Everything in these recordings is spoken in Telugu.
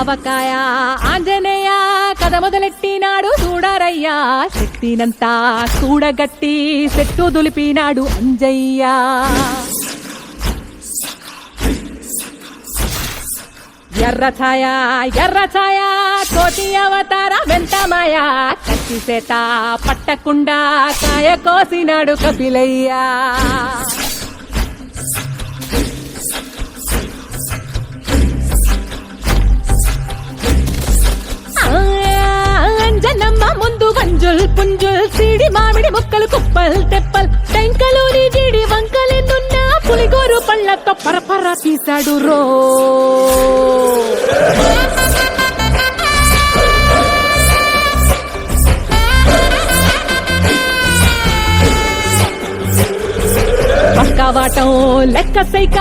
ఆవకాయ ఆంజనేయ కథ మొదలెట్టినాడు చూడరయ్యా శక్తినంతా కూడగట్టి చెట్టు దులిపినాడు అంజయ్య ఎర్ర ఛాయ కోటి అవతార వెంటమాయ కత్తి సేత పట్టకుండా కాయ కోసినాడు కపిలయ్యా అంజనమ్మ ముందు వంజుల్ పుంజుల్ సిడి మామిడి ముక్కలు కుప్పల్ తెప్పల్ టెంకలోని జీడి వంకలెన్నున్నా పులిగోరు పళ్ళతో పరపర తీశాడు రో పక్కవాటం లెక్క సైక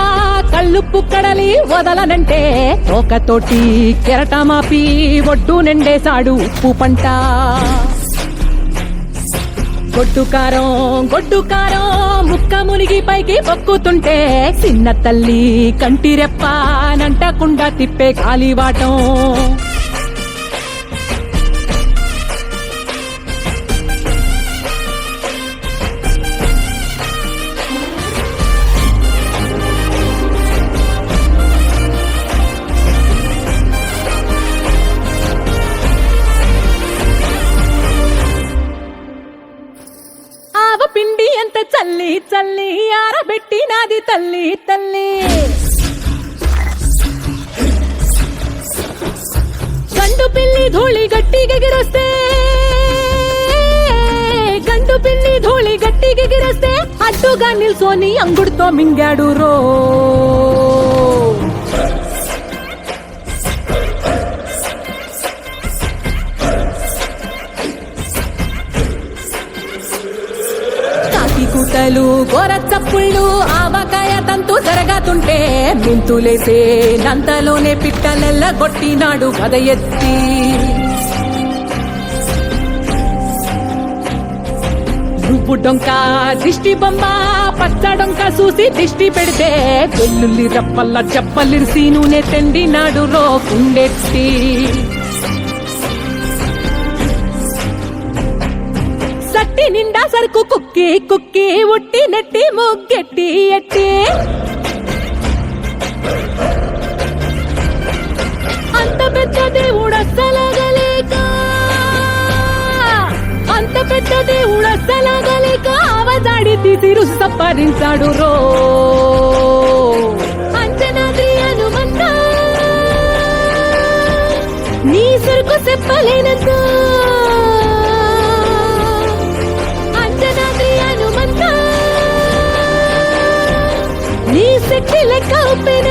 కళ్ళుప్పు కడలి వదలనంటే తోకతోటి కెరటమాపి ఒడ్డు నిండేశాడు ఉప్పు పంట గొడ్డు కారం ముక్క మునిగి పైకి పొక్కుతుంటే చిన్న తల్లి కంటిరెప్ప నంటకుండా తిప్పే కాలివాటం పిండి ఎంత చల్లి చల్లి ఆరబెట్టి నాది తల్లి తల్లి గండు పిల్లి ధూళి గట్టి ఎగిరొస్తే అడ్డుగా నిల్సోని అంగుడితో మింగాడు రో కూతలు గోర చప్పుళ్ళు ఆవకాయ తంతు జరగతుంటే మింతులేసే నంతలోనే పిట్టలెల్ల కొట్టినాడు కథ ఎత్తి నువ్వు డొంక దిష్టి బొమ్మ పచ్చ డొంక చూసి దిష్టి పెడితే వెల్లుల్లి రప్పల్ల చెప్పలిరిసి నూనె తెండినాడు రో కుండెత్తి సట్టి నిండా సరుకు కుక్కి కుక్కి ఉట్టి నెట్టి ముగ్గెట్టి ఎట్టి అంత పెద్ద దేవుడస్సలగలేక ఆవజాడి తీసి రుచి సంపాదించాడు రో అంజనాద్రి హనుమంత నీ సరుకు చెప్పలేనంత నీ శక్తి లెక్క ఉప్పిన